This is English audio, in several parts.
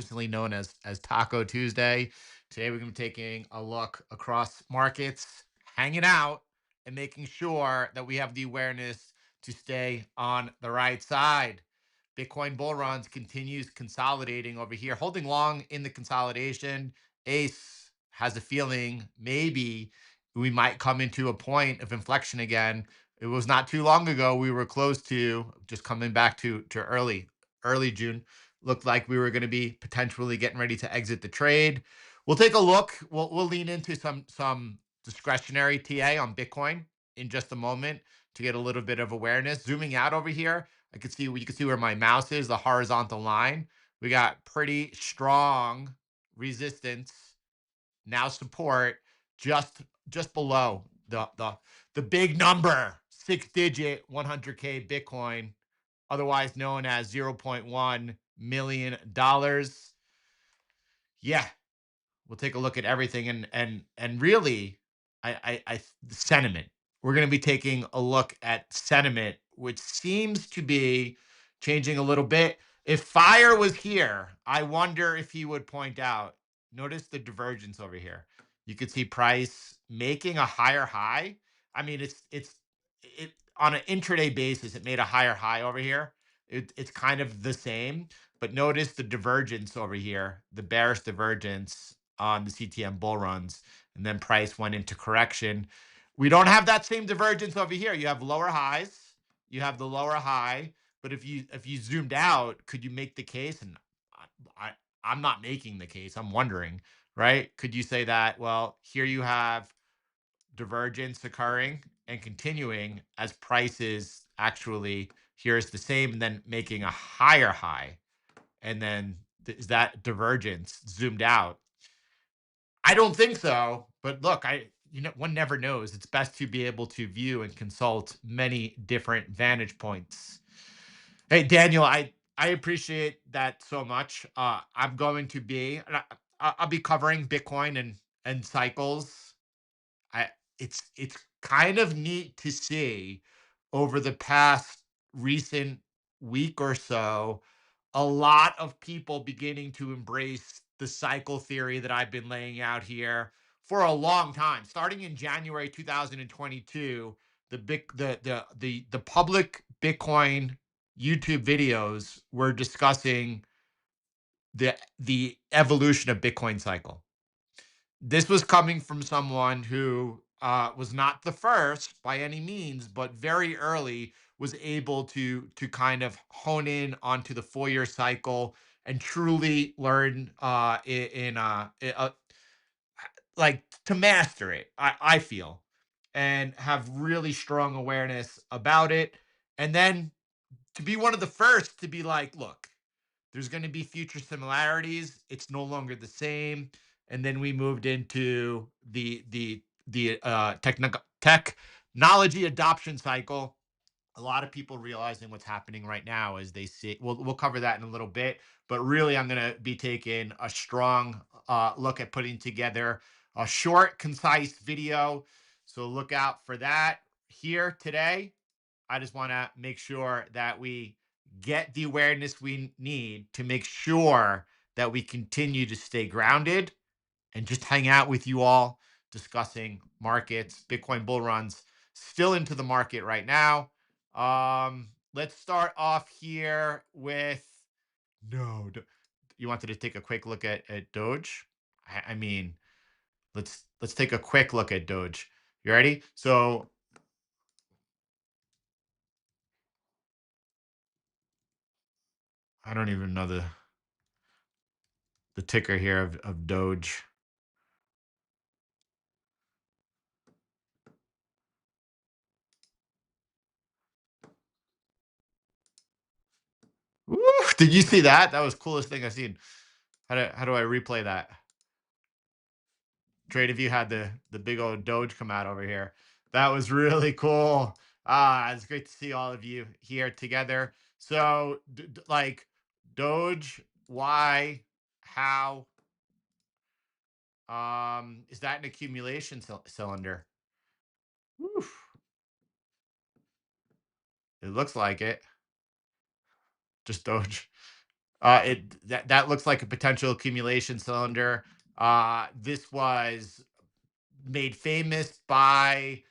recently known as Taco Tuesday. Today we're going to be taking a look across markets, hanging out, and making sure that we have the awareness to stay on the right side. Bitcoin bull runs continues consolidating over here, holding long in the consolidation. Ace has a feeling maybe we might come into a point of inflection again. It was not too long ago we were close to just coming back to early June. Looked like we were going to be potentially getting ready to exit the trade. We'll take a look. We'll lean into some discretionary TA on Bitcoin in just a moment to get a little bit of awareness. Zooming out over here, you can see where my mouse is, the horizontal line. We got pretty strong resistance, now support just below the big number, 6-digit 100K Bitcoin, otherwise known as $0.1 million. Yeah, we'll take a look at everything and really, I sentiment. We're going to be taking a look at sentiment, which seems to be changing a little bit. If Fire was here, I wonder if he would point out. Notice the divergence over here. You could see price making a higher high. I mean, it on an intraday basis, it made a higher high over here. It's kind of the same, but notice the divergence over here, the bearish divergence on the CTM bull runs, and then price went into correction. We don't have that same divergence over here. You have lower highs, you have the lower high, but if you zoomed out, could you make the case? And I I'm not making the case. I'm wondering, right? Could you say that, well, here you have divergence occurring and continuing as prices actually here's the same and then making a higher high, and then is that divergence zoomed out? I don't think so, but look, one never knows. It's best to be able to view and consult many different vantage points. Hey, Daniel, I appreciate that so much. I'm going to be I'll be covering Bitcoin and cycles. I it's kind of neat to see over the past recent week or so a lot of people beginning to embrace the cycle theory that I've been laying out here for a long time. Starting in January 2022, the public Bitcoin YouTube videos were discussing the evolution of Bitcoin cycle. This was coming from someone who was not the first by any means, but very early was able to kind of hone in onto the 4-year cycle and truly learn like to master it. I feel and have really strong awareness about it, and then to be one of the first to be like, look, there's going to be future similarities. It's no longer the same. And then we moved into the technology adoption cycle. A lot of people realizing what's happening right now as they see. We'll cover that in a little bit, but really, I'm going to be taking a strong look at putting together a short, concise video. So look out for that here today. I just want to make sure that we get the awareness we need to make sure that we continue to stay grounded and just hang out with you all discussing markets. Bitcoin bull runs still into the market right now. Let's start off here with no. You wanted to take a quick look at Doge? I mean, let's take a quick look at Doge. You ready? So I don't even know the ticker here of Doge. Woo, did you see that? That was the coolest thing I've seen. How do I replay that? Trade if you had the big old Doge come out over here. That was really cool. It's great to see all of you here together. So, like Doge, why, how, is that an accumulation cylinder? Woof. It looks like it. Just Doge. That looks like a potential accumulation cylinder. This was made famous by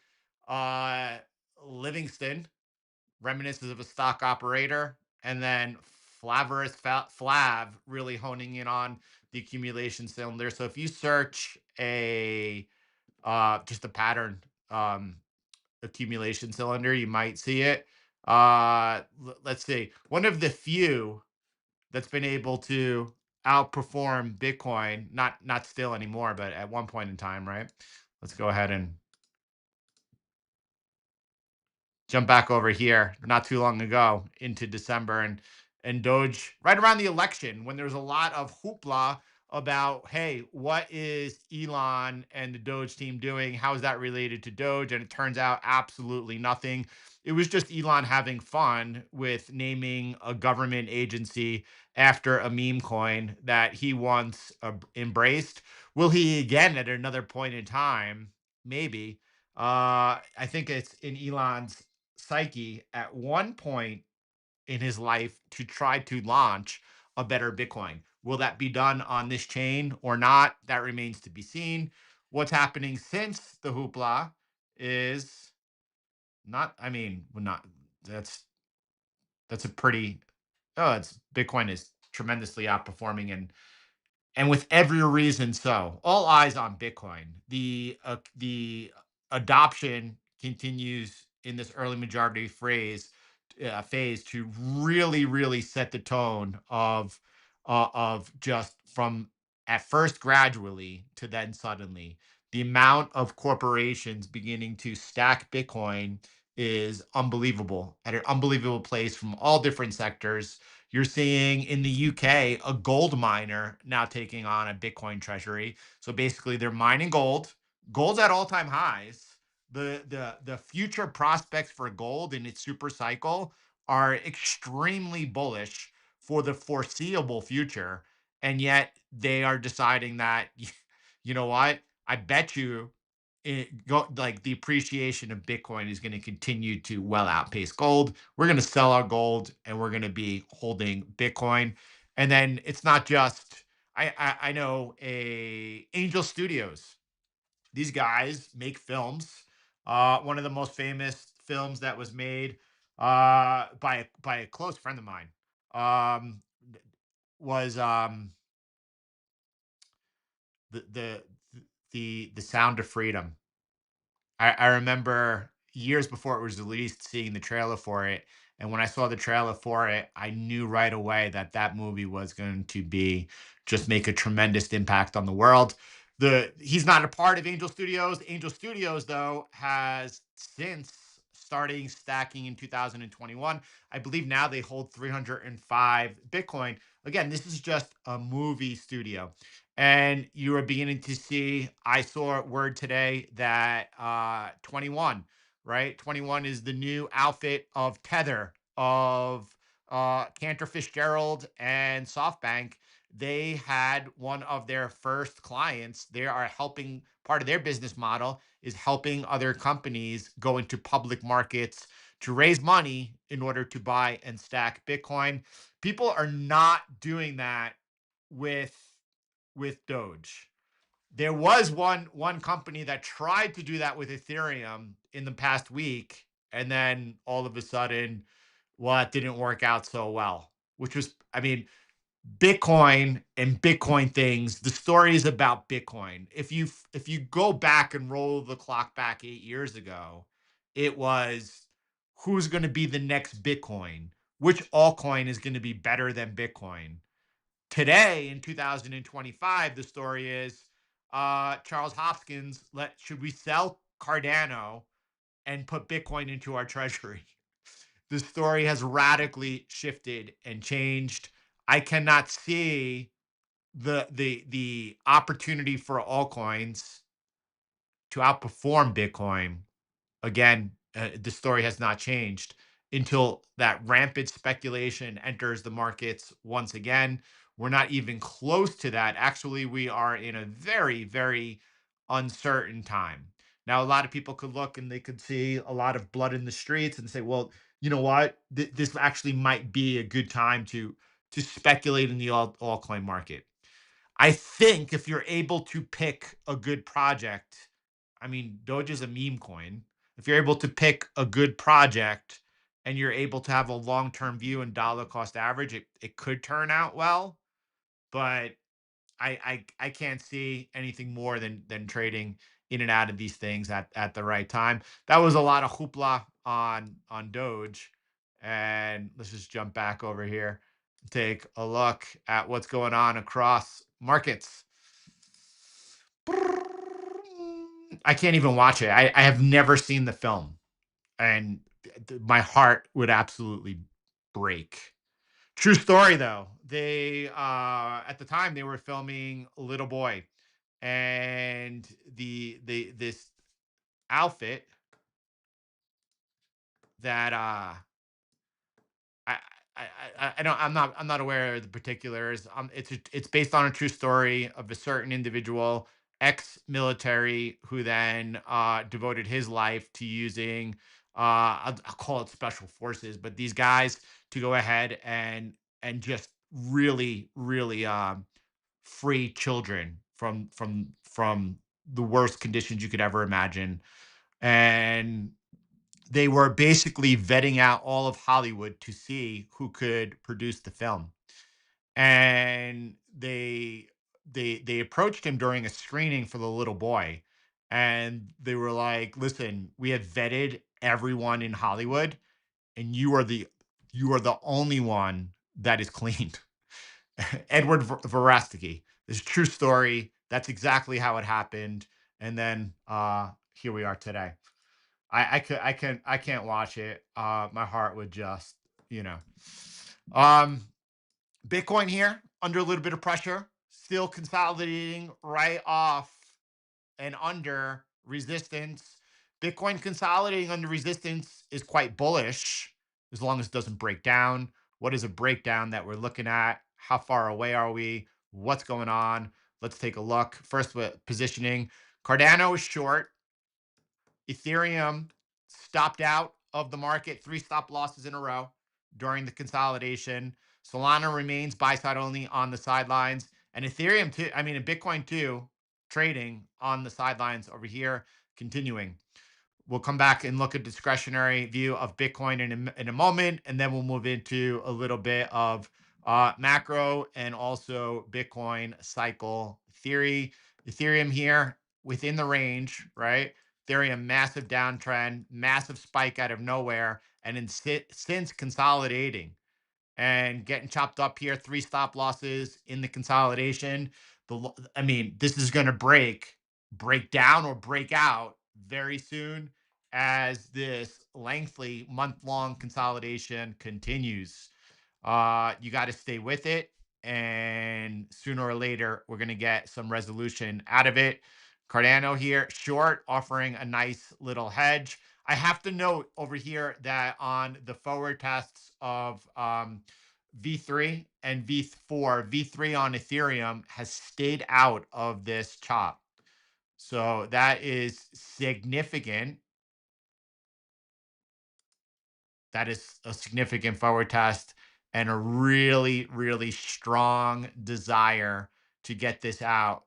uh, Livingston, reminiscent of a stock operator, and then Flav really honing in on the accumulation cylinder. So if you search a just a pattern um, accumulation cylinder, you might see it. Let's see, one of the few that's been able to outperform Bitcoin, not still anymore, but at one point in time, right? Let's go ahead and jump back over here not too long ago into December, and Doge right around the election when there was a lot of hoopla about, hey, what is Elon and the Doge team doing? How is that related to Doge? And it turns out absolutely nothing. It was just Elon having fun with naming a government agency after a meme coin that he once embraced. Will he again at another point in time? Maybe. I think it's in Elon's psyche at one point in his life to try to launch a better Bitcoin. Will that be done on this chain or not? That remains to be seen. What's happening since the hoopla is not, I mean, well, not, that's, that's a pretty, oh, it's Bitcoin is tremendously outperforming and with every reason so. All eyes on Bitcoin. The adoption continues in this early majority phase to really set the tone of just from at first gradually to then suddenly. The amount of corporations beginning to stack Bitcoin is unbelievable at an unbelievable place from all different sectors. You're seeing in the UK a gold miner now taking on a Bitcoin treasury. So basically, they're mining gold. Gold's at all-time highs. The future prospects for gold in its super cycle are extremely bullish for the foreseeable future, and yet they are deciding that you know what? I bet you like the appreciation of Bitcoin is going to continue to well outpace gold. We're going to sell our gold and we're going to be holding Bitcoin. And then it's not just I know a Angel Studios. These guys make films. One of the most famous films that was made by a close friend of mine um, was the the the Sound of Freedom. I remember years before it was released seeing the trailer for it. And when I saw the trailer for it, I knew right away that that movie was going to be just make a tremendous impact on the world. He's not a part of Angel Studios. Angel Studios, though, has since starting stacking in 2021. I believe now they hold 305 Bitcoin. Again, this is just a movie studio and you are beginning to see. I saw word today that 21, right? 21 is the new outfit of Tether, of Cantor Fitzgerald and SoftBank. They had one of their first clients. They are helping, part of their business model is helping other companies go into public markets to raise money in order to buy and stack Bitcoin. People are not doing that with Doge. There was one company that tried to do that with Ethereum in the past week, and then all of a sudden, well, it didn't work out so well. Which was, I mean, Bitcoin and Bitcoin things. The story is about Bitcoin. If you go back and roll the clock back 8 years ago, it was who's going to be the next Bitcoin? Which altcoin is going to be better than Bitcoin? Today in 2025, the story is Charles Hopkins should we sell Cardano and put Bitcoin into our treasury? The story has radically shifted and changed. I cannot see the opportunity for altcoins to outperform Bitcoin. Again, the story has not changed until that rampant speculation enters the markets once again. We're not even close to that. Actually, we are in a very uncertain time. Now, a lot of people could look and they could see a lot of blood in the streets and say, well, you know what? This actually might be a good time to speculate in the altcoin market. I think if you're able to pick a good project, I mean, Doge is a meme coin. If you're able to pick a good project and you're able to have a long-term view and dollar cost average, it could turn out well. But I can't see anything more than trading in and out of these things at the right time. That was a lot of hoopla on Doge, and let's just jump back over here and take a look at what's going on across markets. I can't even watch it. I have never seen the film, and my heart would absolutely break. True story though. They at the time they were filming Little Boy, and the this outfit that I I don't I'm not aware of the particulars. It's based on a true story of a certain individual, ex-military, who then devoted his life to using I'll call it special forces, but these guys to go ahead and just really free children from the worst conditions you could ever imagine. And they were basically vetting out all of Hollywood to see who could produce the film. And they approached him during a screening for the Little Boy, and they were like, "Listen, we have vetted everyone in Hollywood, and you are the only one that is clean." Edward Verastiki. This is a true story. That's exactly how it happened. And then here we are today. I can't watch it. My heart would just, you know. Um Bitcoin here under a little bit of pressure, still consolidating right off and under resistance. Bitcoin consolidating under resistance is quite bullish as long as it doesn't break down. What is a breakdown that we're looking at? How far away are we? What's going on? Let's take a look. First, with positioning, Cardano is short. Ethereum stopped out of the market, three stop losses in a row during the consolidation. Solana remains buy side only on the sidelines, and Ethereum too. I mean, and Bitcoin too, trading on the sidelines over here, continuing. We'll come back and look at discretionary view of Bitcoin in a moment, and then we'll move into a little bit of macro and also Bitcoin cycle theory. Ethereum here within the range, right? Ethereum massive downtrend, massive spike out of nowhere, and since consolidating and getting chopped up here, three stop losses in the consolidation. I mean, this is going to break down or break out very soon as this lengthy month-long consolidation continues. You got to stay with it, and sooner or later, we're going to get some resolution out of it. Cardano here, short, offering a nice little hedge. I have to note over here that on the forward tests of V3 and V4, V3 on Ethereum has stayed out of this chop. So that is significant. That is a significant forward test and a really strong desire to get this out.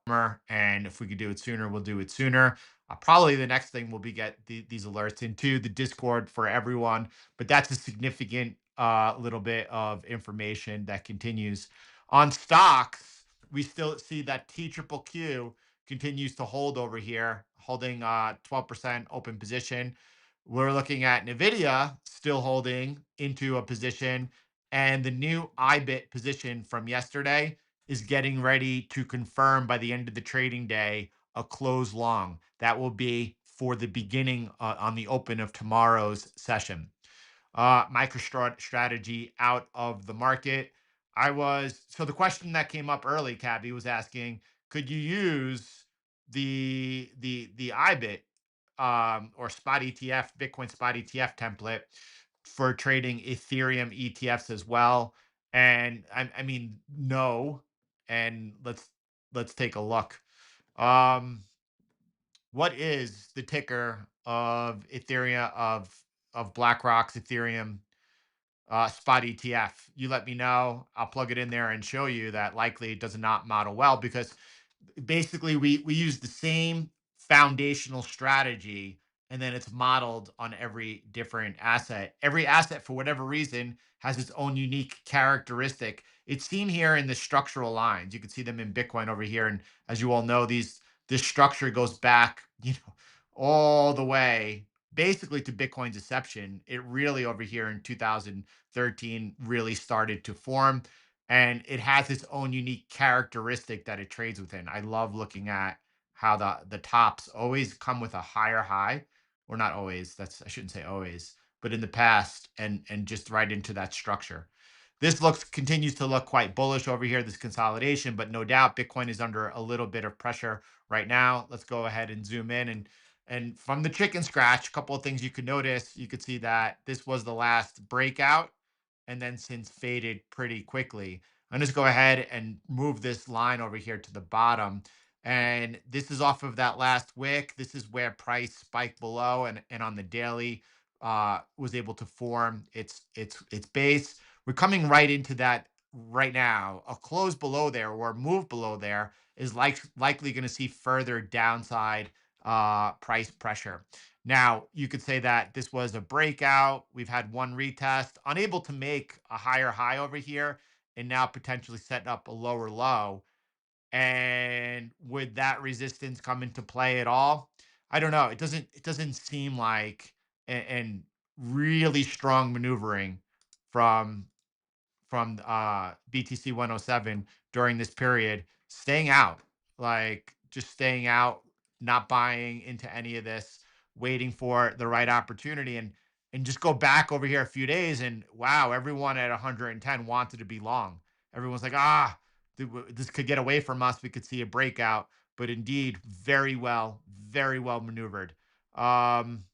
And if we could do it sooner, we'll do it sooner. Probably the next thing will be get these alerts into the Discord for everyone. But that's a significant little bit of information that continues. On stocks, we still see that TQQQ continues to hold over here, holding 12% open position. We're looking at Nvidia still holding into a position, and the new IBIT position from yesterday is getting ready to confirm by the end of the trading day a close long. That will be for the beginning on the open of tomorrow's session. MicroStrategy out of the market. So the question that came up early, Cabby was asking, could you use the IBIT or spot ETF, Bitcoin spot ETF template for trading Ethereum ETFs as well? And I mean, no. And let's take a look. What is the ticker of Ethereum of BlackRock's Ethereum spot ETF. You let me know. I'll plug it in there and show you that likely it does not model well, because basically we use the same foundational strategy, and then it's modeled on every different asset. Every asset, for whatever reason, has its own unique characteristic. It's seen here in the structural lines. You can see them in Bitcoin over here, and as you all know, this structure goes back, all the way basically to Bitcoin's inception. It really, over here in 2013, really started to form, and it has its own unique characteristic that it trades within. I love looking at how the tops always come with a higher high, or not always. That's, I shouldn't say always, but in the past, and just right into that structure. This looks continues to look quite bullish over here, this consolidation, but no doubt Bitcoin is under a little bit of pressure right now. Let's go ahead and zoom in, and from the chicken scratch, a couple of things you could notice. You could see that this was the last breakout, and then since faded pretty quickly. I'm just go ahead and move this line over here to the bottom. And this is off of that last wick. This is where price spiked below, and on the daily was able to form its base. We're coming right into that right now. A close below there or a move below there is likely going to see further downside price pressure. Now, you could say that this was a breakout. We've had one retest, unable to make a higher high over here, and now potentially setting up a lower low. And would that resistance come into play at all? I don't know. It doesn't seem like, and really strong maneuvering from BTC 107 during this period, staying out, like just staying out, not buying into any of this, waiting for the right opportunity, and just go back over here a few days, and wow, everyone at 110 wanted to be long. Everyone's like, this could get away from us. We could see a breakout, but indeed, very well maneuvered. Um,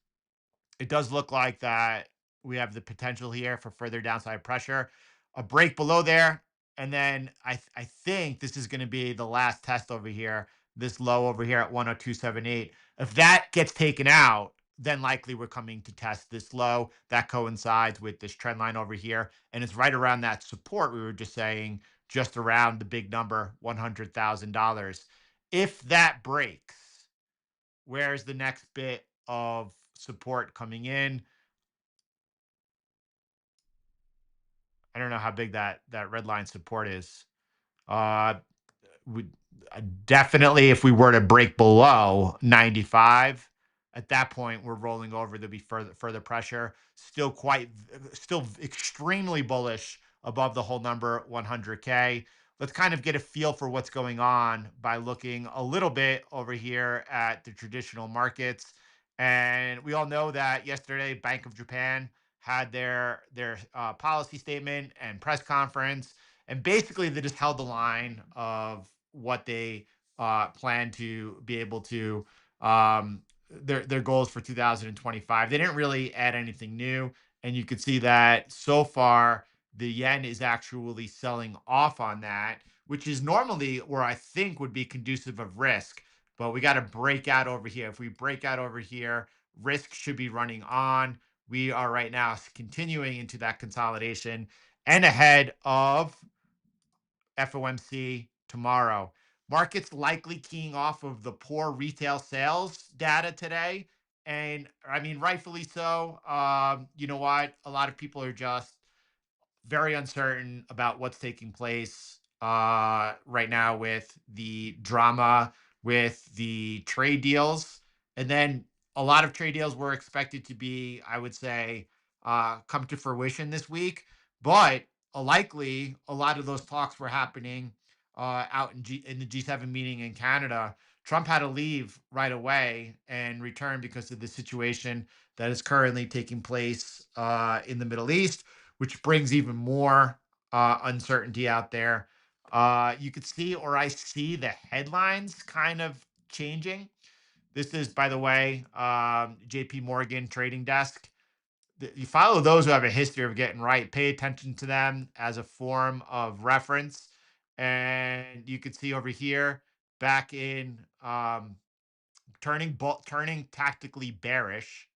it does look like that we have the potential here for further downside pressure. A break below there, and then I think this is going to be the last test over here. This low over here at 102.78. If that gets taken out, then likely we're coming to test this low. That coincides with this trend line over here, and it's right around that support we were just saying, just around the big number, $100,000. If that breaks, where's the next bit of support coming in? I don't know how big that red line support is. Uh, we definitely, if we were to break below 95, at that point we're rolling over. There'll be further pressure. Still extremely bullish above the whole number 100K. Let's kind of get a feel for what's going on by looking a little bit over here at the traditional markets. And we all know that yesterday Bank of Japan had their policy statement and press conference, and basically they just held the line of what they plan to be able to, their goals for 2025. They didn't really add anything new, and you could see that so far the yen is actually selling off on that, which is normally where I think would be conducive of risk. But we got to break out over here. If we break out over here, risk should be running on. We are right now continuing into that consolidation and ahead of FOMC tomorrow. Markets likely keying off of the poor retail sales data today. And I mean, rightfully so. You know what? A lot of people are just very uncertain about what's taking place right now with the drama with the trade deals. And then a lot of trade deals were expected to be, I would say, come to fruition this week. But likely, a lot of those talks were happening out in the G7 meeting in Canada. Trump had to leave right away and return because of the situation that is currently taking place in the Middle East, which brings even more uncertainty out there. You could see, or I see the headlines kind of changing. This is, by the way, JP Morgan trading desk. You follow those who have a history of getting right. Pay attention to them as a form of reference. And you can see over here, back in turning tactically bearish,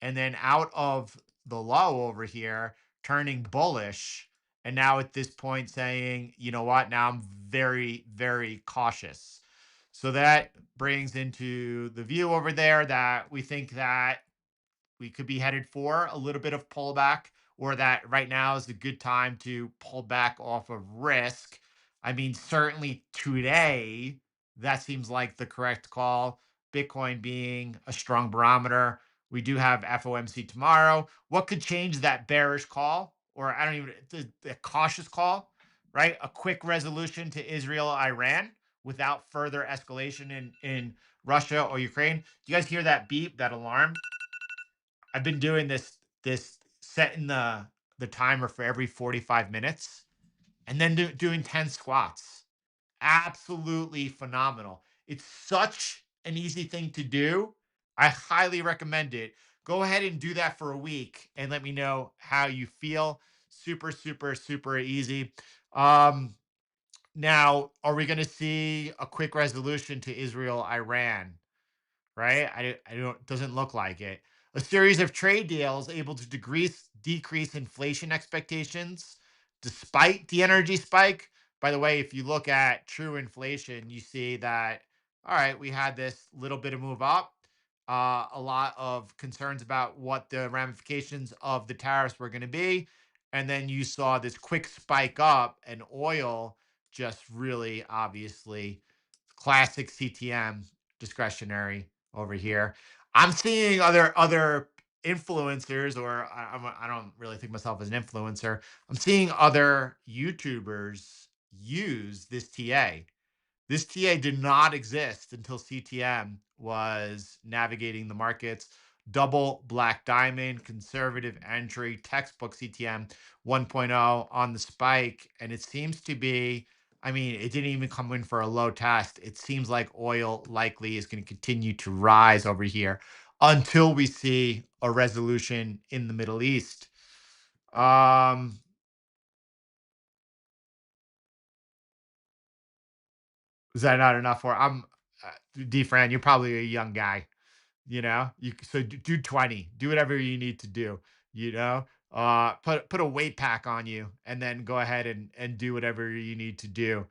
and then out of the low over here, turning bullish, and now at this point saying, you know what, now I'm very, very cautious. So that brings into the view over there that we think that we could be headed for a little bit of pullback, or that right now is a good time to pull back off of risk. I mean, certainly today, that seems like the correct call. Bitcoin being a strong barometer. We do have FOMC tomorrow. What could change that bearish call, or I don't even, the cautious call, right? A quick resolution to Israel, Iran without further escalation in Russia or Ukraine. Do you guys hear that beep, that alarm? I've been doing this setting the timer for every 45 minutes, and then doing 10 squats. Absolutely phenomenal. It's such an easy thing to do. I highly recommend it. Go ahead and do that for a week and let me know how you feel. Super, super, super easy. Um, Now, are we going to see a quick resolution to Israel, Iran? Right? I don't, doesn't look like it. A series of trade deals able to decrease inflation expectations despite the energy spike. By the way, if you look at true inflation, you see that, all right, we had this little bit of move up, a lot of concerns about what the ramifications of the tariffs were going to be. And then you saw this quick spike up, and oil just really obviously classic CTM discretionary over here. I'm seeing other influencers, or I don't really think myself as an influencer. I'm seeing other YouTubers use this TA. This TA did not exist until CTM was navigating the markets. Double black diamond, conservative entry, textbook CTM 1.0 on the spike. And it seems to be, I mean, it didn't even come in for a low test. It seems like oil likely is going to continue to rise over here until we see a resolution in the Middle East. Um, is that not enough for? D. Fran, you're probably a young guy. Do 20, do whatever you need to do, you know put a weight pack on you, and then go ahead and do whatever you need to do.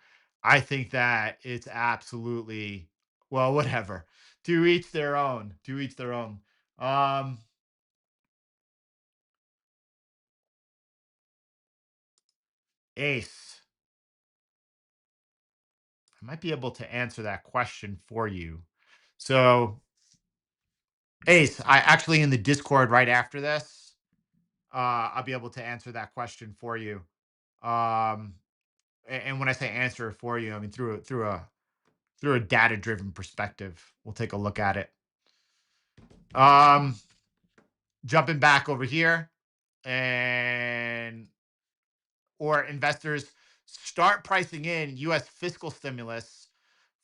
I think that it's absolutely, well, whatever, to each their own, to each their own. um Ace, I might be able to answer that question for you. So, Ace, I actually, in the Discord right after this, I'll be able to answer that question for you. um and when I say answer it for you, I mean through a data driven perspective. We'll take a look at it. Um, Jumping back over here, and or investors start pricing in U.S. fiscal stimulus,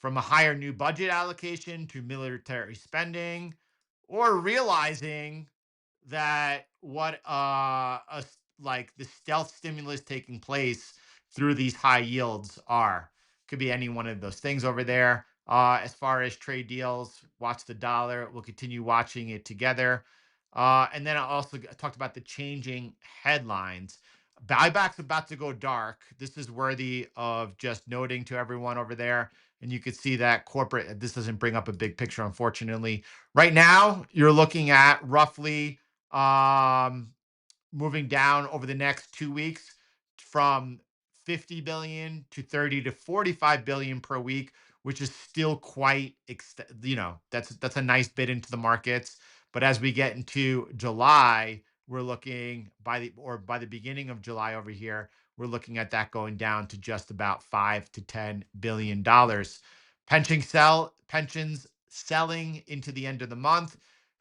from a higher new budget allocation to military spending, or realizing that what like the stealth stimulus taking place through these high yields are. Could be any one of those things over there. As far as trade deals, watch the dollar. We'll continue watching it together. And then I also talked about the changing headlines. Buyback's about to go dark. This is worthy of just noting to everyone over there. And you could see that corporate, this doesn't bring up a big picture, unfortunately. Right now, you're looking at roughly um, moving down over the next 2 weeks from 50 billion to 30 to 45 billion per week, which is still quite, that's a nice bit into the markets. But as we get into July, we're looking by the beginning of July over here, we're looking at that going down to just about 5 to 10 billion dollars. Pensions selling into the end of the month.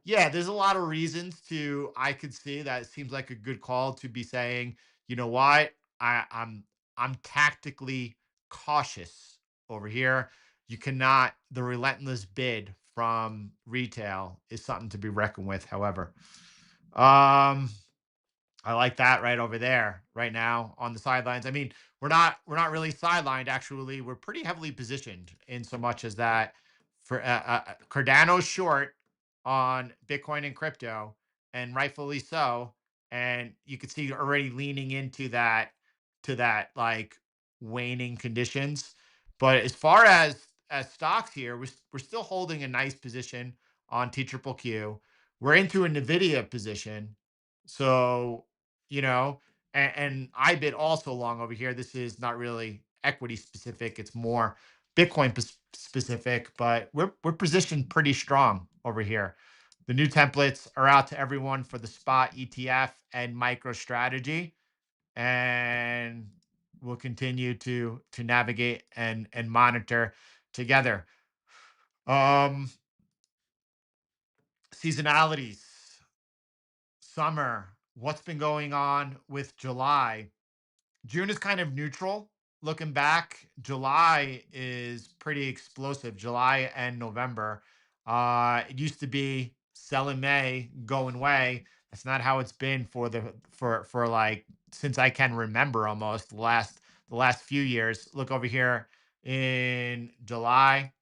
Yeah, there's a lot of reasons to, I could see that it seems like a good call to be saying, you know what, I'm tactically cautious over here. You cannot, the relentless bid from retail is something to be reckoned with, however. Um I like that right over there right now on the sidelines. I mean, we're not really sidelined. Actually, we're pretty heavily positioned, in so much as that for Cardano's short on Bitcoin and crypto, and rightfully so. and you could see already leaning into that, to that like waning conditions. But as far as stocks here, we're still holding a nice position on T triple Q. We're into a Nvidia position, so you know, and I bid also long over here. This is not really equity specific; it's more Bitcoin specific, but we're positioned pretty strong over here. The new templates are out to everyone for the spot ETF and micro strategy, and we'll continue to navigate and monitor together. Um, Seasonalities, summer. What's been going on with July? June is kind of neutral. Looking back, July is pretty explosive. July and November. It used to be sell in May, go away. That's not how it's been for for like since I can remember, almost the last few years. Look over here in July,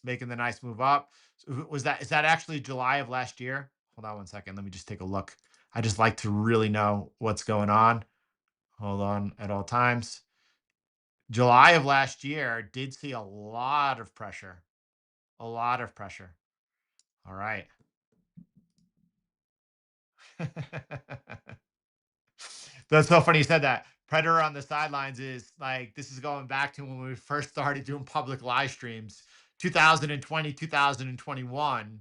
making the nice move up. So is that actually July of last year? Hold on one second. Let me just take a look. I just like to really know what's going on. Hold on at all times. July of last year did see a lot of pressure. A lot of pressure. All right. That's so funny you said that. Predator on the sidelines is like, this is going back to when we first started doing public live streams, 2020, 2021.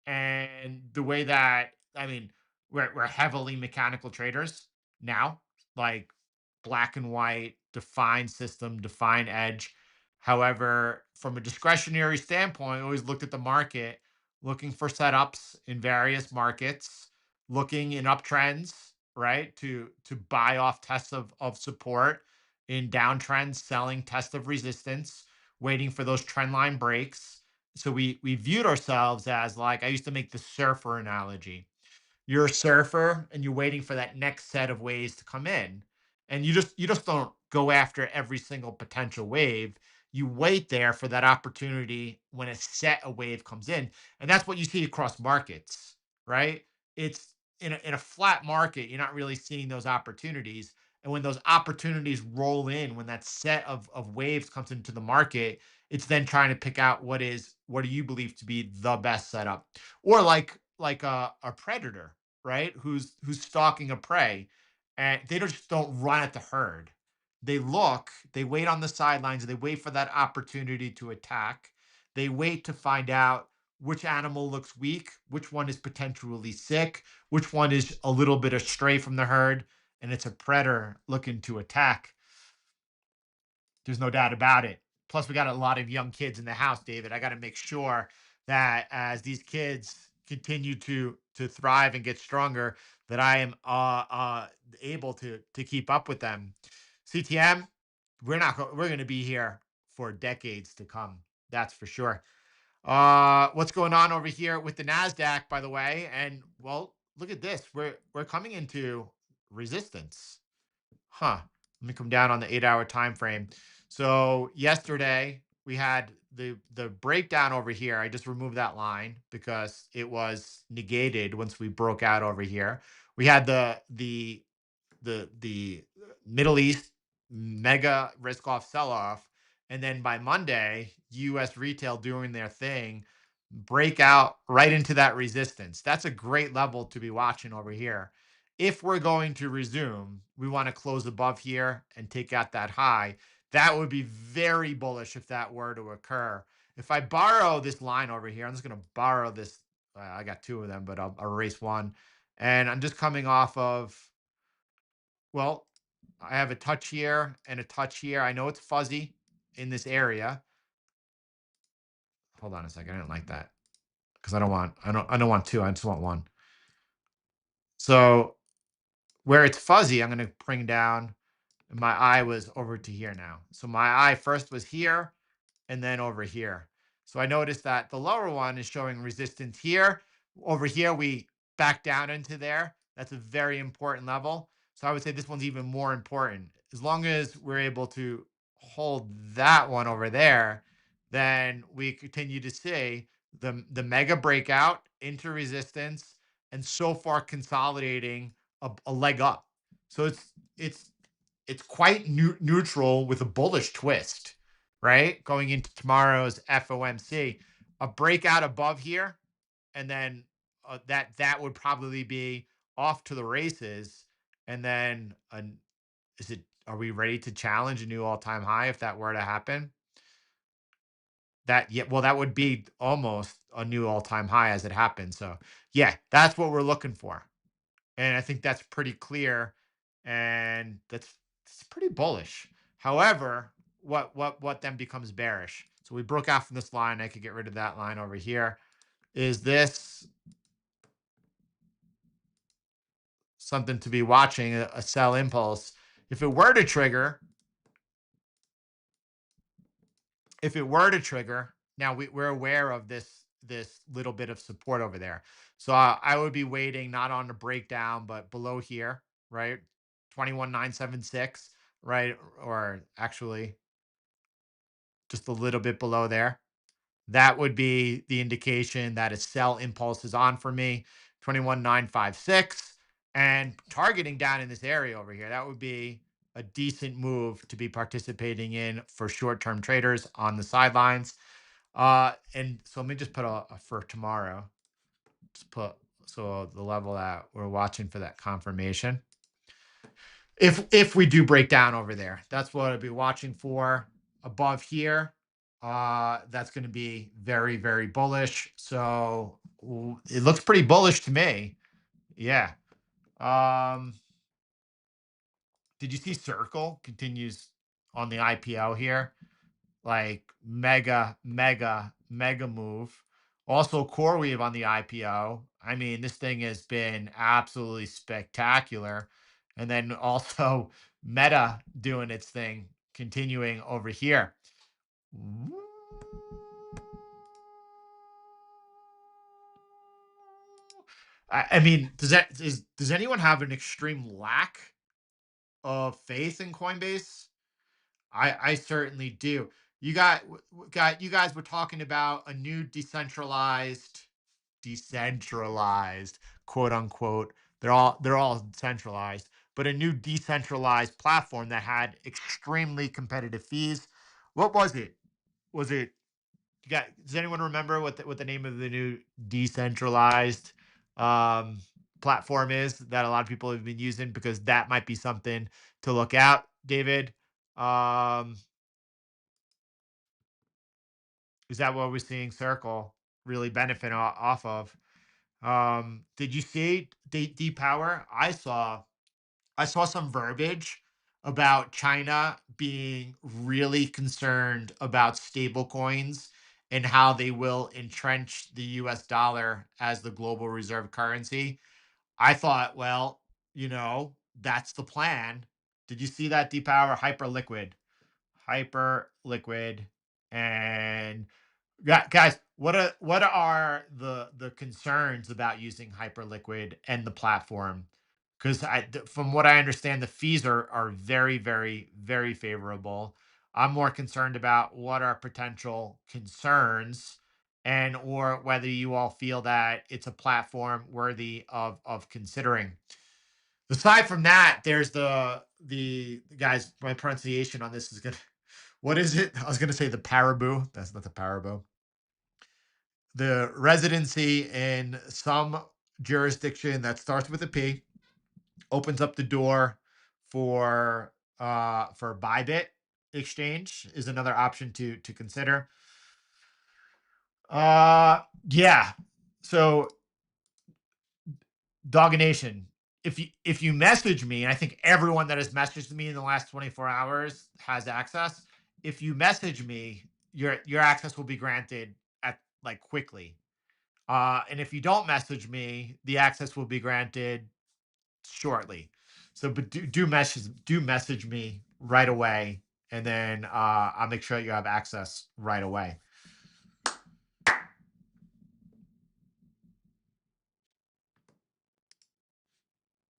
And the way that, I mean, we're heavily mechanical traders now, like black and white, defined system, defined edge. However, from a discretionary standpoint, I always looked at the market, looking for setups in various markets, looking in uptrends, right? To buy off tests of support, in downtrends, selling test of resistance, waiting for those trend line breaks. So we viewed ourselves as, like, I used to make the surfer analogy. You're a surfer and you're waiting for that next set of waves to come in, and you just don't go after every single potential wave. You wait there for that opportunity when a set of wave comes in, and that's what you see across markets, right? It's in a flat market, you're not really seeing those opportunities, and when those opportunities roll in, when that set of waves comes into the market, it's then trying to pick out what do you believe to be the best setup. Or like a predator, right? Who's stalking a prey, and they just don't run at the herd. They look, they wait on the sidelines, they wait for that opportunity to attack. They wait to find out which animal looks weak, which one is potentially sick, which one is a little bit astray from the herd, and it's a predator looking to attack. There's no doubt about it. Plus, we got a lot of young kids in the house, David. I got to make sure that as these kids continue to thrive and get stronger, that I am able to keep up with them. CTM, we're going to be here for decades to come. That's for sure. What's going on over here with the Nasdaq, by the way? And well, look at this. We're coming into resistance. Huh. Let me come down on the 8-hour time frame. So yesterday we had the breakdown over here. I just removed that line because it was negated once we broke out over here. We had the Middle East mega risk off sell off, and then by Monday, U.S. retail doing their thing, break out right into that resistance. That's a great level to be watching over here. If we're going to resume, we want to close above here and take out that high. That would be very bullish if that were to occur. If I borrow this line over here, I'm just going to borrow this. I got two of them, but I'll erase one. And I'm just coming off of, well, I have a touch here and a touch here. I know it's fuzzy in this area. Hold on a second. I didn't like that because I don't want two. I just want one. So where it's fuzzy, I'm going to bring down. My eye was over to here now. So my eye first was here and then over here. So I noticed that the lower one is showing resistance here. Over here, we back down into there. That's a very important level. So I would say this one's even more important. As long as we're able to hold that one over there, then we continue to see the mega breakout into resistance, and so far consolidating a leg up. So it's quite neutral with a bullish twist, right? Going into tomorrow's FOMC, a breakout above here, and then that would probably be off to the races. And then is it? Are we ready to challenge a new all-time high if that were to happen? That yeah, well, that would be almost a new all-time high as it happens. So yeah, that's what we're looking for. And I think that's pretty clear, and that's pretty bullish. However, what then becomes bearish? So we broke out from this line. I could get rid of that line over here. Is this something to be watching? A sell impulse. If it were to trigger, now we're aware of this little bit of support over there. So I would be waiting not on the breakdown, but below here, right? 21,976, right? Or actually just a little bit below there. That would be the indication that a sell impulse is on for me. 21,956 and targeting down in this area over here. That would be a decent move to be participating in for short-term traders on the sidelines. And so let me just put a for tomorrow. Just put so the level that we're watching for that confirmation. If we do break down over there, that's what I'd be watching for. Above here, that's going to be very, very bullish. So it looks pretty bullish to me. Yeah. Um, did you see Circle continues on the IPO here? Like mega move. Also, CoreWeave on the IPO. I mean, this thing has been absolutely spectacular. And then also Meta doing its thing, continuing over here. I mean, does anyone have an extreme lack of faith in Coinbase? I certainly do. You guys were talking about a new decentralized quote unquote. They're all centralized, but a new decentralized platform that had extremely competitive fees. What was it? Was it does anyone remember what the name of the new decentralized um platform is that a lot of people have been using? Because that might be something to look out, David. Um, is that what we're seeing Circle really benefit off of? Did you see D Power? I saw some verbiage about China being really concerned about stable coins and how they will entrench the US dollar as the global reserve currency. I thought, well, that's the plan. Did you see that D Power hyper liquid, and guys, what are the concerns about using hyperliquid and the platform? Because from what I understand, the fees are very, very, very favorable. I'm more concerned about what are potential concerns, and or whether you all feel that it's a platform worthy of considering. Aside from that, there's the guys. My pronunciation on this is gonna. What is it? I was gonna say the Paraboo. That's not the Paraboo. The residency in some jurisdiction that starts with a P opens up the door for Bybit exchange is another option to consider. Yeah. So Dog Nation, if you message me, and I think everyone that has messaged me in the last 24 hours has access. If you message me, your access will be granted at like quickly. And if you don't message me, the access will be granted shortly. So, but do message me right away, and then I'll make sure you have access right away.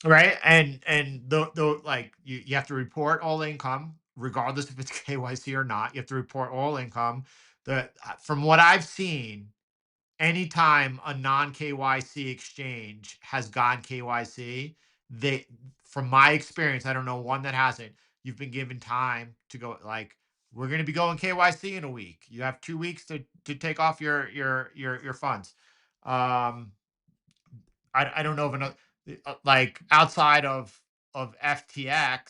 Right, and the like you have to report all income, regardless if it's KYC or not. You have to report all income. From what I've seen, anytime a non KYC exchange has gone KYC, they, from my experience, I don't know one that hasn't. You've been given time to go. Like, we're going to be going KYC in a week. You have 2 weeks to take off your funds. Um, I don't know of another, like, outside of FTX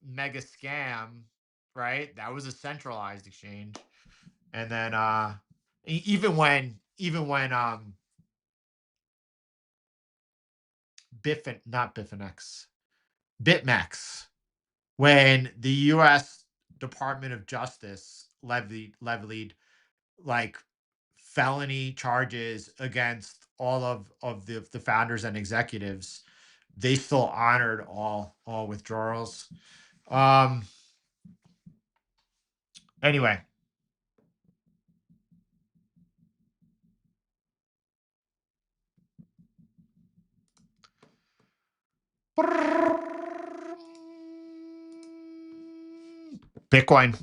mega scam, right? That was a centralized exchange, and then even when Biffin not Bitfinex BitMEX, when the U.S. Department of Justice levied like felony charges against all of the founders and executives, they still honored all withdrawals. Um. Anyway, Bitcoin.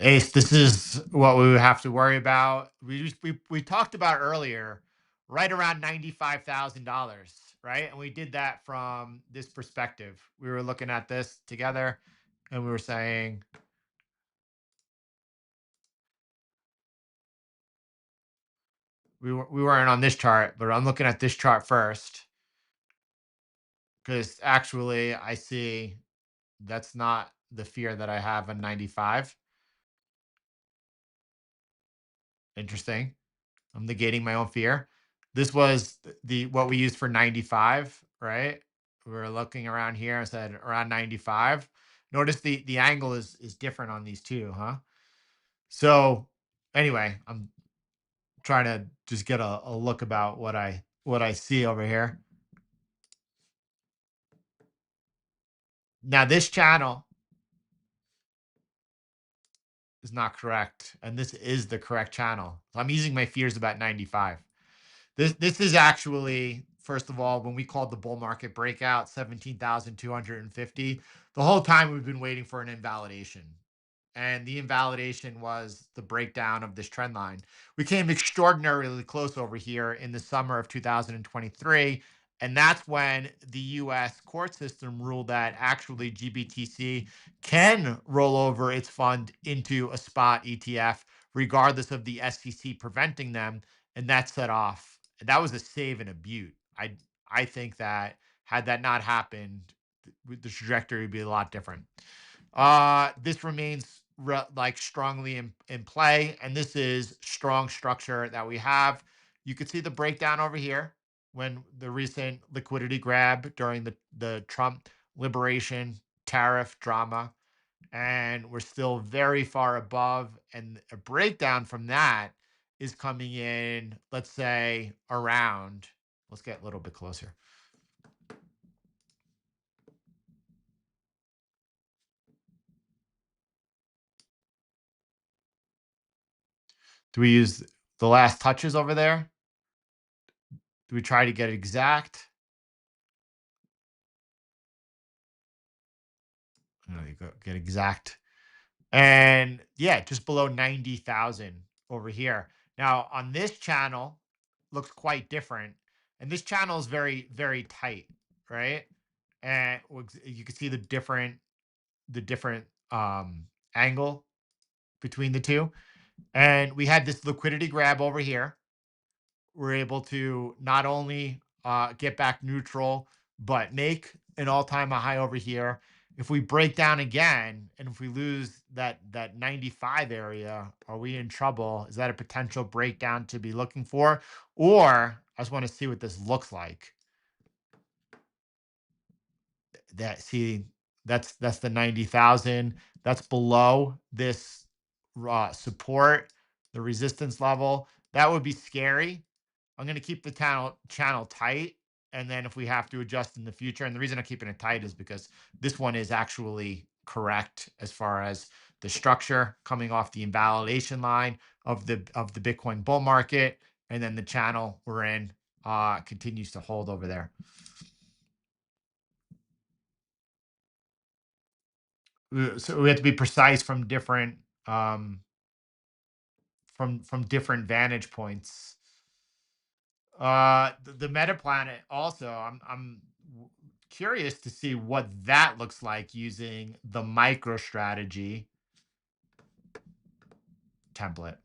Ace, this is what we would have to worry about. We talked about earlier, right around $95,000, right? And we did that from this perspective. We were looking at this together, and we were saying we weren't on this chart, but I'm looking at this chart first because actually I see that's not the fear that I have in 95. Interesting. I'm negating my own fear. This was the what we used for 95, right? We were looking around here and said around 95. Notice the angle is different on these two, huh? So anyway, I'm trying to just get a look about what I see over here. Now this channel is not correct, and this is the correct channel. So I'm using my fears about 95. This is actually, first of all, when we called the bull market breakout 17,250, the whole time we've been waiting for an invalidation. And the invalidation was the breakdown of this trend line. We came extraordinarily close over here in the summer of 2023. And that's when the US court system ruled that actually GBTC can roll over its fund into a spot ETF, regardless of the SEC preventing them. And that set off. That was a save and a butte. I think that had that not happened, the trajectory would be a lot different. This remains like strongly in play, and this is strong structure that we have. You could see the breakdown over here when the recent liquidity grab during the Trump liberation tariff drama, and we're still very far above. And a breakdown from that is coming in, let's say around. Let's get a little bit closer. Do we use the last touches over there? Do we try to get exact? You go get exact. And yeah, just below 90,000 over here. Now on this channel, looks quite different. And this channel is very, very tight, right? And you can see the different angle between the two. And we had this liquidity grab over here. We're able to not only get back neutral, but make an all-time high over here. If we break down again, and if we lose that 95 area, are we in trouble? Is that a potential breakdown to be looking for? Or I just want to see what this looks like. That's the 90,000. That's below this support, the resistance level. That would be scary. I'm going to keep the channel tight. And then if we have to adjust in the future, and the reason I'm keeping it tight is because this one is actually correct as far as the structure coming off the invalidation line of the Bitcoin bull market, and then the channel we're in continues to hold over there. So we have to be precise from different from different vantage points. The Meta Planet also, curious to see what that looks like using the MicroStrategy template.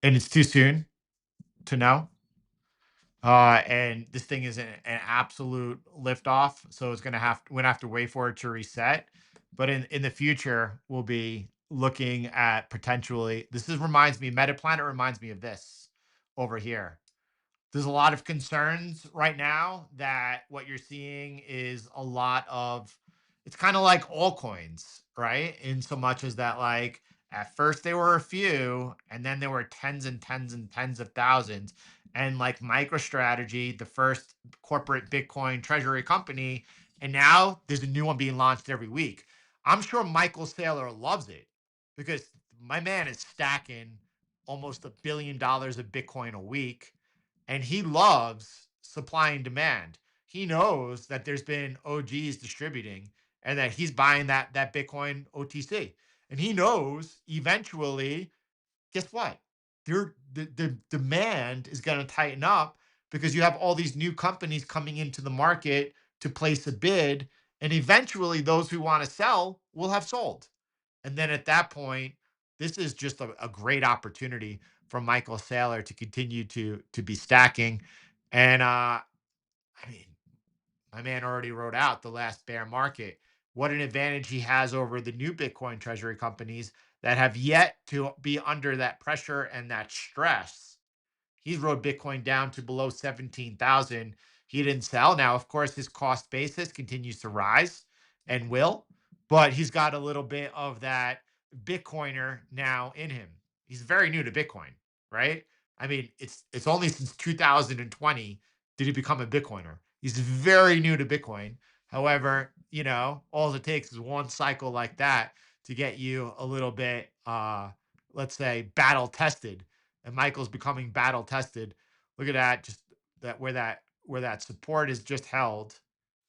And it's too soon to know. And this thing is an absolute liftoff, so it's we're gonna have to wait for it to reset. But in the future, we'll be looking at potentially. Reminds me, Metaplanet reminds me of this over here. There's a lot of concerns right now that what you're seeing is a lot of, it's kind of like altcoins, right? In so much as that, like, at first they were a few, and then there were tens and tens and tens of thousands. And like MicroStrategy, the first corporate Bitcoin treasury company, and now there's a new one being launched every week. I'm sure Michael Saylor loves it because my man is stacking almost $1 billion of Bitcoin a week, and he loves supply and demand. He knows that there's been OGs distributing and that he's buying that Bitcoin OTC. And he knows eventually, guess what? The demand is going to tighten up because you have all these new companies coming into the market to place a bid. And eventually, those who want to sell will have sold. And then at that point, this is just a great opportunity for Michael Saylor to continue to be stacking. And I mean, my man already wrote out the last bear market. What an advantage he has over the new Bitcoin treasury companies that have yet to be under that pressure and that stress. He rode Bitcoin down to below 17,000. He didn't sell. Now, of course, his cost basis continues to rise and will, but he's got a little bit of that Bitcoiner now in him. He's very new to Bitcoin, right? I mean, it's only since 2020 did he become a Bitcoiner. He's very new to Bitcoin. However, all it takes is one cycle like that to get you a little bit, let's say, battle tested, and Michael's becoming battle tested. Look at that, just where that support is just held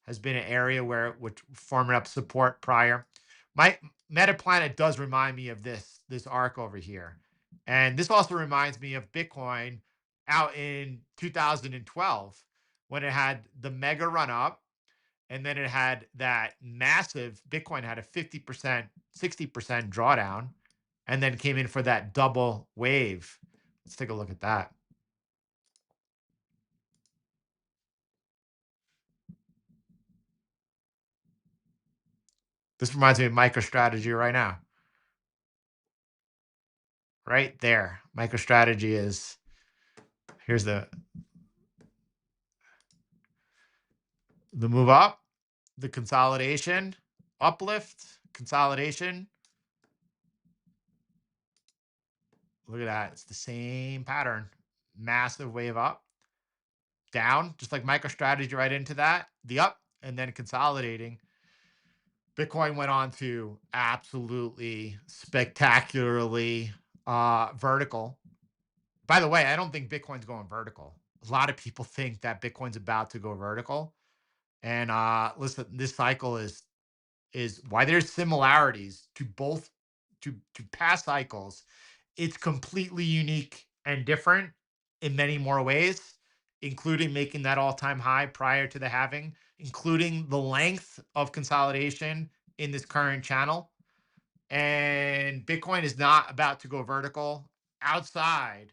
has been an area which forming up support prior. My Metaplanet does remind me of this arc over here, and this also reminds me of Bitcoin out in 2012 when it had the mega run up, and then it had that massive Bitcoin had a 50%, 60% drawdown, and then came in for that double wave. Let's take a look at that. This reminds me of MicroStrategy right now. Right there. MicroStrategy is, here's the move up, the consolidation, uplift, consolidation. Look at that. It's the same pattern. Massive wave up, down, just like MicroStrategy right into that, the up, and then consolidating. Bitcoin went on to absolutely spectacularly vertical. By the way, I don't think Bitcoin's going vertical. A lot of people think that Bitcoin's about to go vertical. And listen, this cycle is why there's similarities to both, to past cycles. It's completely unique and different in many more ways, including making that all-time high prior to the halving, including the length of consolidation in this current channel. And Bitcoin is not about to go vertical outside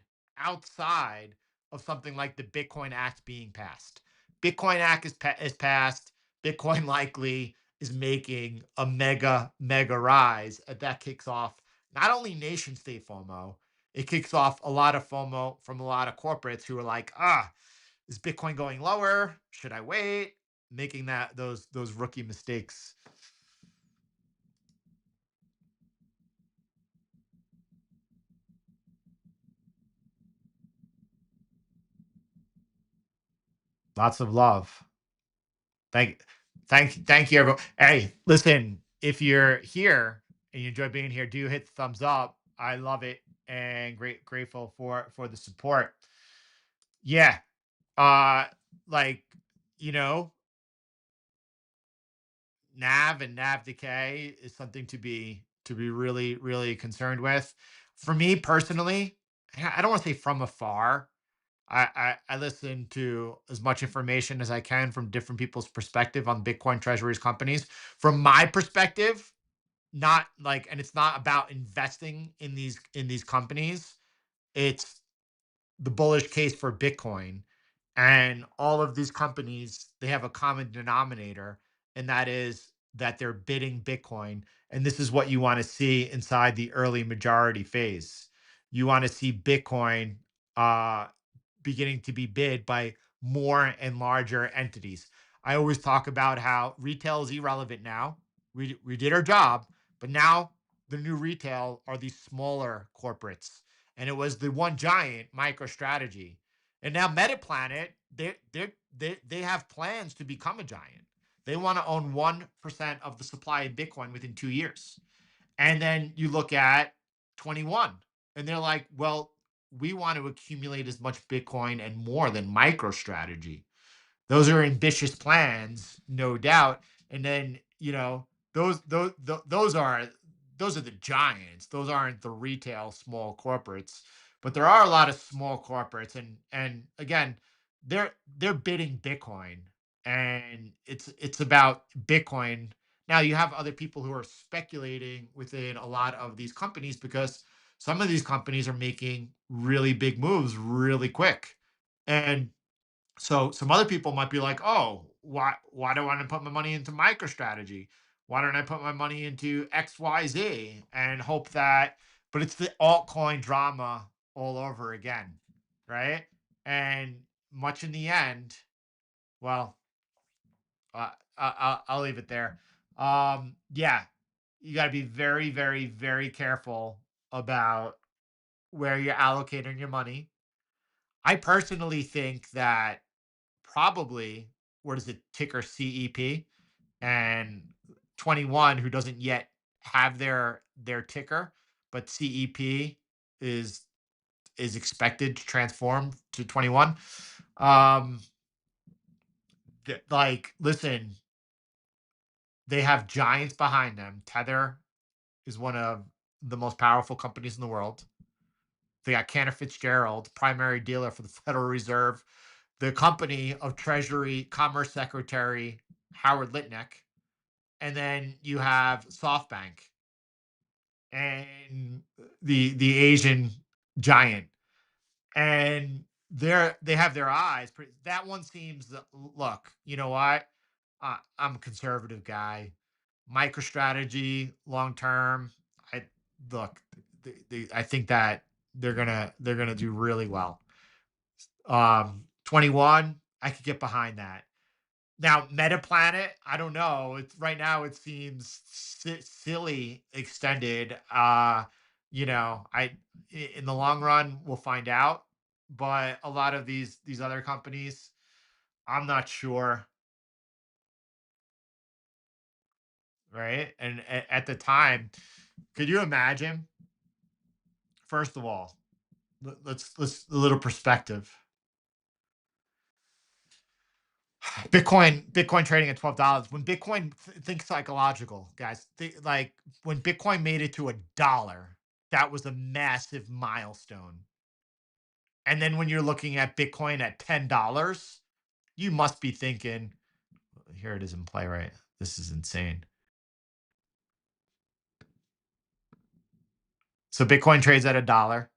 of something like the Bitcoin Act being passed. Bitcoin Act is passed. Bitcoin likely is making a mega rise. That kicks off not only nation state FOMO, it kicks off a lot of FOMO from a lot of corporates who are like, is Bitcoin going lower? Should I wait? Making those rookie mistakes. Lots of love. Thank, thank you, everyone. Hey, listen, if you're here and you enjoy being here, do hit the thumbs up. I love it and grateful for the support. Yeah, uh, like you know, NAV and NAV decay is something to be really, really concerned with. For me personally, I don't want to say from afar. I listen to as much information as I can from different people's perspective on Bitcoin treasuries companies. From my perspective, not like, and it's not about investing in these companies. It's the bullish case for Bitcoin. And all of these companies, they have a common denominator, and that is that they're bidding Bitcoin. And this is what you want to see inside the early majority phase. You want to see Bitcoin uh, beginning to be bid by more and larger entities. I always talk about how retail is irrelevant now. We did our job, but now the new retail are these smaller corporates. And it was the one giant MicroStrategy. And now MetaPlanet, they have plans to become a giant. They want to own 1% of the supply of Bitcoin within 2 years. And then you look at 21, and they're like, well, we want to accumulate as much Bitcoin and more than MicroStrategy. Those are ambitious plans, no doubt. And then, those are the giants. Those aren't the retail small corporates. But there are a lot of small corporates, and again, they're bidding Bitcoin, and it's about Bitcoin. Now you have other people who are speculating within a lot of these companies because some of these companies are making really big moves really quick. And so some other people might be like, "Oh, why do I want to put my money into MicroStrategy? Why don't I put my money into XYZ and hope that?" But it's the altcoin drama all over again, right? And much in the end, well, I'll leave it there. Yeah, you got to be very, very, very careful about where you're allocating your money. I personally think that probably, what is it, ticker CEP, and 21, who doesn't yet have their ticker, but CEP is is expected to transform to 21. Um like, listen, they have giants behind them. Tether is one of the most powerful companies in the world. They got Cantor Fitzgerald, primary dealer for the Federal Reserve, the company of Treasury Commerce Secretary Howard Litnick, and then you have SoftBank and the Asian giant, and they have their eyes. That one seems look. You know what? I'm a conservative guy. MicroStrategy long term. I look. I think that they're gonna do really well. 21, I could get behind that. Now, MetaPlanet, I don't know. It's right now it seems silly extended. In the long run we'll find out, but a lot of these other companies, I'm not sure, right? And at the time, could you imagine? First of all, let's a little perspective. Bitcoin trading at $12. When Bitcoin, think psychological, guys. Like when Bitcoin made it to $1, that was a massive milestone. And then when you're looking at Bitcoin at $10, you must be thinking, here it is in play, right? This is insane. So Bitcoin trades at $1,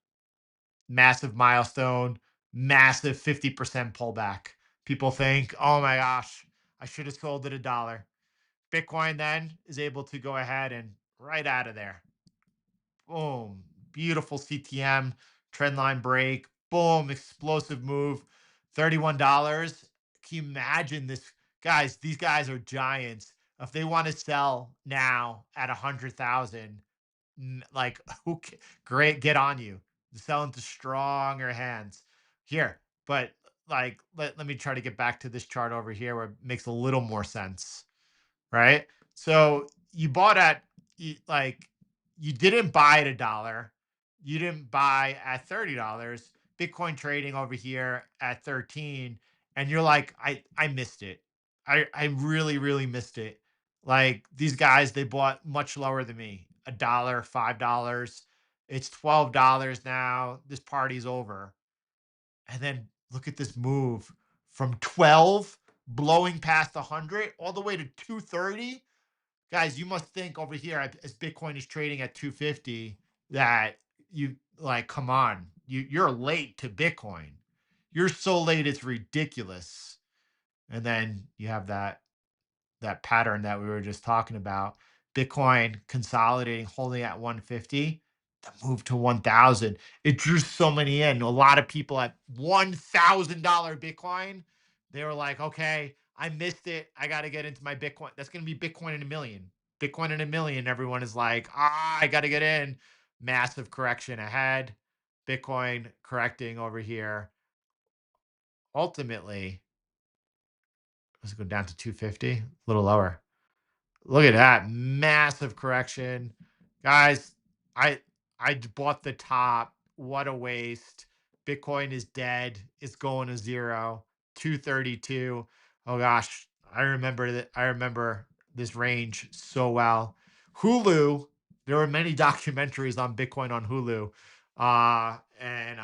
massive milestone, massive 50% pullback. People think, oh my gosh, I should have sold at $1. Bitcoin then is able to go ahead and right out of there. Boom. Beautiful CTM trend line break. Boom. Explosive move. $31. Can you imagine this? Guys, these guys are giants. If they want to sell now at 100,000, like, great, get on you. Sell into stronger hands here. But like, let me try to get back to this chart over here where it makes a little more sense, right? So you bought at, like, you didn't buy at $1. You didn't buy at $30. Bitcoin trading over here at 13, and you're like, I missed it. I really, really missed it. Like these guys, they bought much lower than me, a dollar, $5. It's $12 now. This party's over. And then look at this move from 12 blowing past 100 all the way to 230. Guys, you must think over here as Bitcoin is trading at 250 that you like, come on, you're late to Bitcoin. You're so late, it's ridiculous. And then you have that pattern that we were just talking about. Bitcoin consolidating, holding at 150, the move to 1,000. It drew so many in. A lot of people at $1,000 Bitcoin, they were like, okay, I missed it. I got to get into my Bitcoin. That's going to be Bitcoin in a million. Bitcoin in a million. Everyone is like, I got to get in. Massive correction ahead. Bitcoin correcting over here. Ultimately, let's go down to 250, a little lower. Look at that massive correction. Guys, I bought the top. What a waste. Bitcoin is dead. It's going to zero. 232. Oh gosh, I remember that. I remember this range so well. Hulu, there were many documentaries on Bitcoin on Hulu. And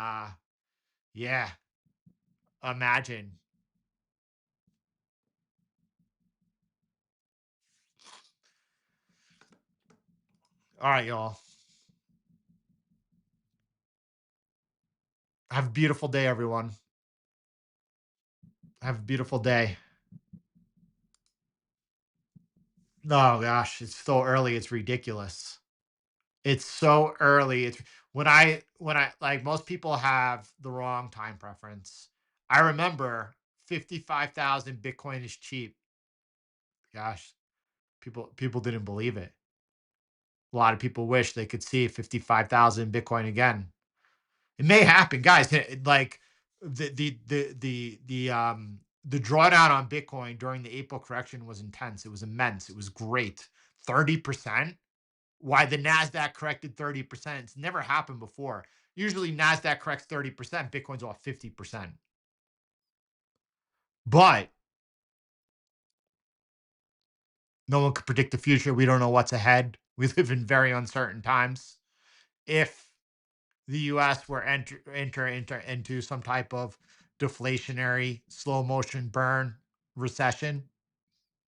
yeah, imagine. All right, y'all. Have a beautiful day, everyone. Have a beautiful day. Oh gosh, it's so early, it's ridiculous. It's so early. It's when I like most people have the wrong time preference. I remember 55,000 Bitcoin is cheap. Gosh, people didn't believe it. A lot of people wish they could see 55,000 Bitcoin again. It may happen, guys. Like the drawdown on Bitcoin during the April correction was intense. It was immense. It was great. 30%. Why the Nasdaq corrected 30%? It's never happened before. Usually Nasdaq corrects 30%, Bitcoin's off 50%. But no one could predict the future. We don't know what's ahead. We live in very uncertain times. If the US were enter into some type of deflationary slow motion burn recession,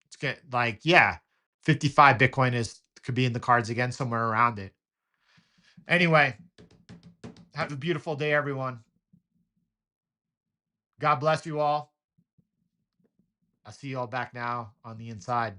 it's get like, yeah, 55 Bitcoin is could be in the cards again, somewhere around it. Anyway, have a beautiful day, everyone. God bless you all. I'll see you all back now on the inside.